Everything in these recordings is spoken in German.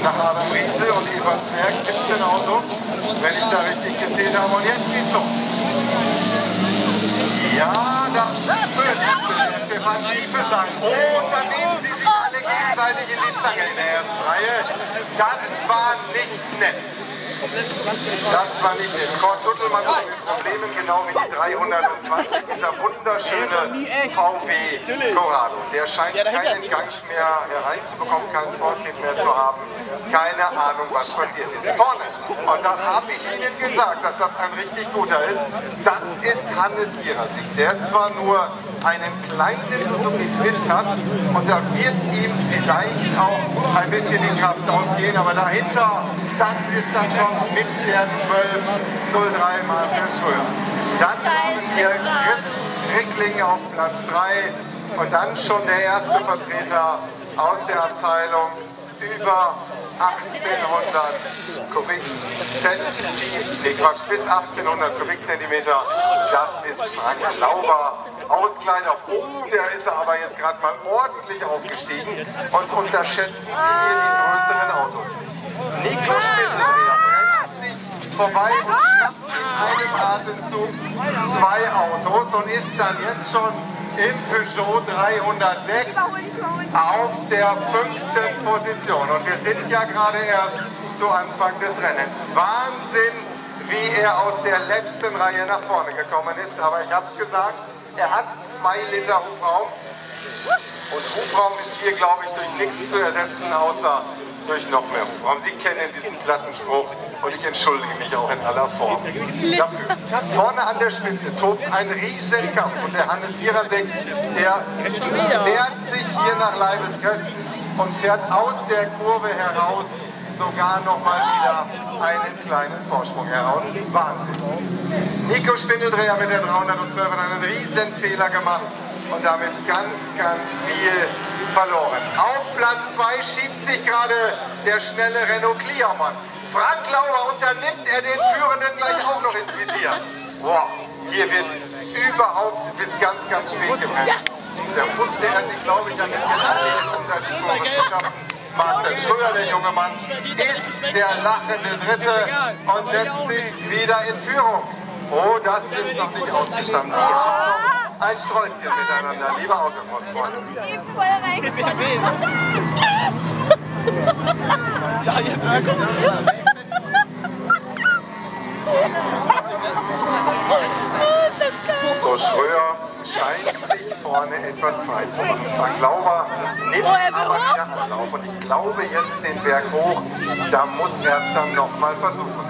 nach Adam Riese und Eva Zwerg 17 Autos, wenn ich da richtig gezählt habe. Und jetzt geht's los. Ja, das wird Stefan Schiefe sein. Oh, und da nehmen sie sich alle gegenseitig in die Zange in der ersten Reihe. Das war nicht nett. Das war nicht nett. Kurt Luttelmann hat mit Problemen, genau wie die 320, dieser wunderschöne VW Corrado. Der scheint keinen Gang mehr hereinzubekommen, keinen Vortrieb mehr zu haben. Keine Ahnung, was passiert ist. Vorne, und das habe ich Ihnen gesagt, dass das ein richtig guter ist, das ist Hannes Gierasing, der zwar nur einen kleinen Suzuki Swift hat und da wird ihm vielleicht auch ein bisschen die Kraft ausgehen, aber dahinter, das ist dann schon mit der 12.03 mal für Schröer. Dann haben wir Chris Rickling auf Platz 3 und dann schon der erste Vertreter aus der Abteilung über 1800 Kubikzentimeter, bis 1800 Kubikzentimeter, das ist Frank Lauber. Auskleider, oh, der ist aber jetzt gerade mal ordentlich aufgestiegen und unterschätzen Sie hier die größeren Autos. Nico Spittelreher brennt sich vorbei und schnappt in einem Atemzug 2 Autos und ist dann jetzt schon im Peugeot 306 auf der 5. Position. Und wir sind ja gerade erst zu Anfang des Rennens. Wahnsinn, wie er aus der letzten Reihe nach vorne gekommen ist. Aber ich habe es gesagt, er hat 2 Liter Hubraum. Und Hubraum ist hier, glaube ich, durch nichts zu ersetzen, außer durch noch mehr Hubraum. Sie kennen diesen Plattenspruch und ich entschuldige mich auch in aller Form dafür. Vorne an der Spitze tobt ein Riesenkampf und der Hannes Gierasing, der nähert sich hier nach Leibeskräften und fährt aus der Kurve heraus sogar noch mal wieder einen kleinen Vorsprung heraus. Wahnsinn. Nico Spindeldreher mit der 312 hat einen Riesenfehler gemacht und damit ganz, ganz viel verloren. Auf Platz 2 schiebt sich gerade der schnelle Renault Clio-Mann. Frank Lauber, und dann nimmt er den Führenden gleich auch noch ins Visier. Wow, hier wird überhaupt bis ganz, ganz spät gebremst. Da musste er sich, glaube ich, ein bisschen anlegen, um da die Kurve zu schaffen. Marcel Schröer, der junge Mann, ist der lachende Dritte und setzt sich wieder in Führung. Oh, das ist noch nicht ausgestanden. Die haben noch ein Sträußchen miteinander, liebe Autocross-Freunde. So, Schröer scheint sich vorne etwas frei zu machen. Frank Lauber nimmt aber wieder Anlauf und ich glaube jetzt den Berg hoch, da muss er es dann nochmal versuchen.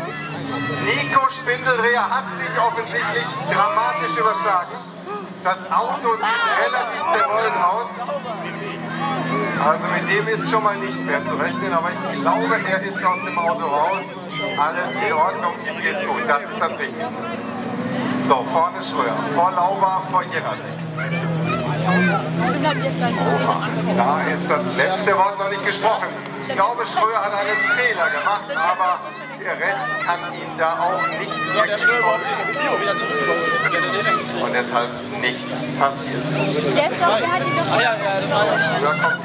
Nico Spindeldreher hat sich offensichtlich dramatisch überschlagen. Das Auto sieht relativ zerrollt aus. Also mit dem ist schon mal nicht mehr zu rechnen, aber ich glaube, er ist aus dem Auto raus. Alles in Ordnung, ihm geht's gut. Das ist das Wichtigste. So, vorne Schröer, vor Lauber, vor Gierasing. Da ist das letzte Wort noch nicht gesprochen. Ich glaube, Schröer hat einen Fehler gemacht, aber der Rest kann ihm da auch nicht wirklich folgen. Und deshalb nichts passiert. Schröer kommt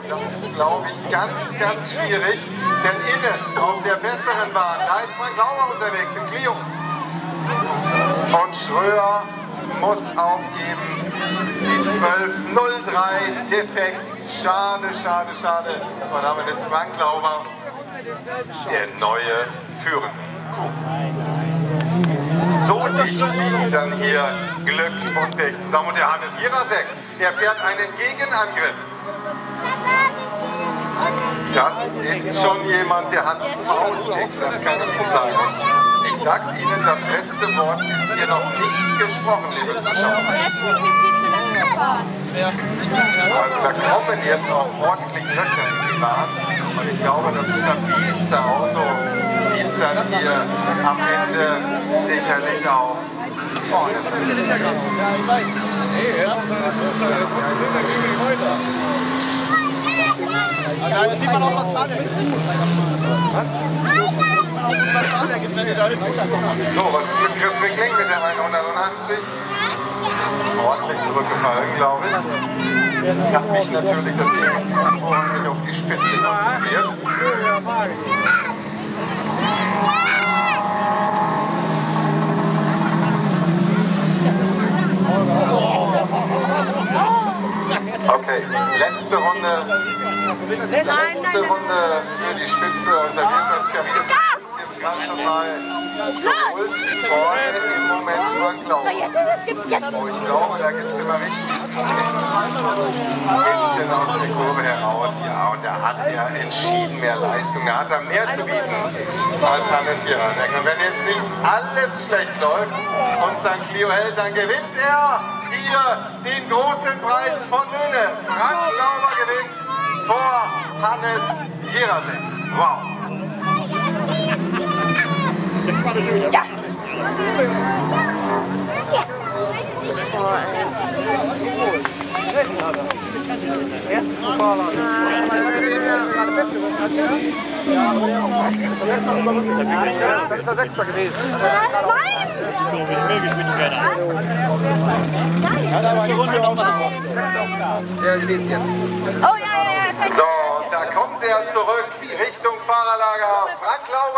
das ist, glaube ich, ganz, ganz schwierig, denn innen auf der besseren Bahn, da ist Frank Lauber unterwegs im Clio. Und Schröer muss aufgeben. Die 12.03 defekt. Schade, schade, schade. Und damit ist Frank Lauber der neue Führende. So dicht liegen dann hier Glück und Pech zusammen. Und der Hannes Gierasing, der fährt einen Gegenangriff. Das ist schon jemand, der hat Faustdick, das kann ich Ihnen sagen. Ich sag's Ihnen, das letzte Wort ist hier noch nicht gesprochen, liebe Zuschauer. Also da kommen jetzt auch ordentlich Löcher in die Bahn und ich glaube, das stabilste Auto ist dann hier am Ende sicherlich auch vorne. Da sieht man auch was Fahrwerk. So, was ist mit Chris Rickling mit der 180? Ordentlich zurückgefallen, glaube ich. Ich habe mich natürlich das Ding ordentlich auf die Spitze konzentriert. Okay, letzte Runde. Letzte Runde für die Spitze und da wird das Klavier jetzt gerade schon mal im Moment verklaubt. Oh, ich glaube, da gibt es immer richtig hinten aus der Kurve heraus. Ja, und da hat er entschieden mehr Leistung. Da hat er mehr zu bieten als Hannes hier. Wenn jetzt nicht alles schlecht läuft und St. Cleo hält, dann gewinnt er hier den großen Preis von Löhne. Frank Lauber gewinnt vor Hannes Jirasek. Wow. Ja. Das ist der Sechster gewesen. Nein! Ja, gewesen jetzt. Oh ja. So, da kommt er zurück Richtung Fahrerlager. Frank Lauber.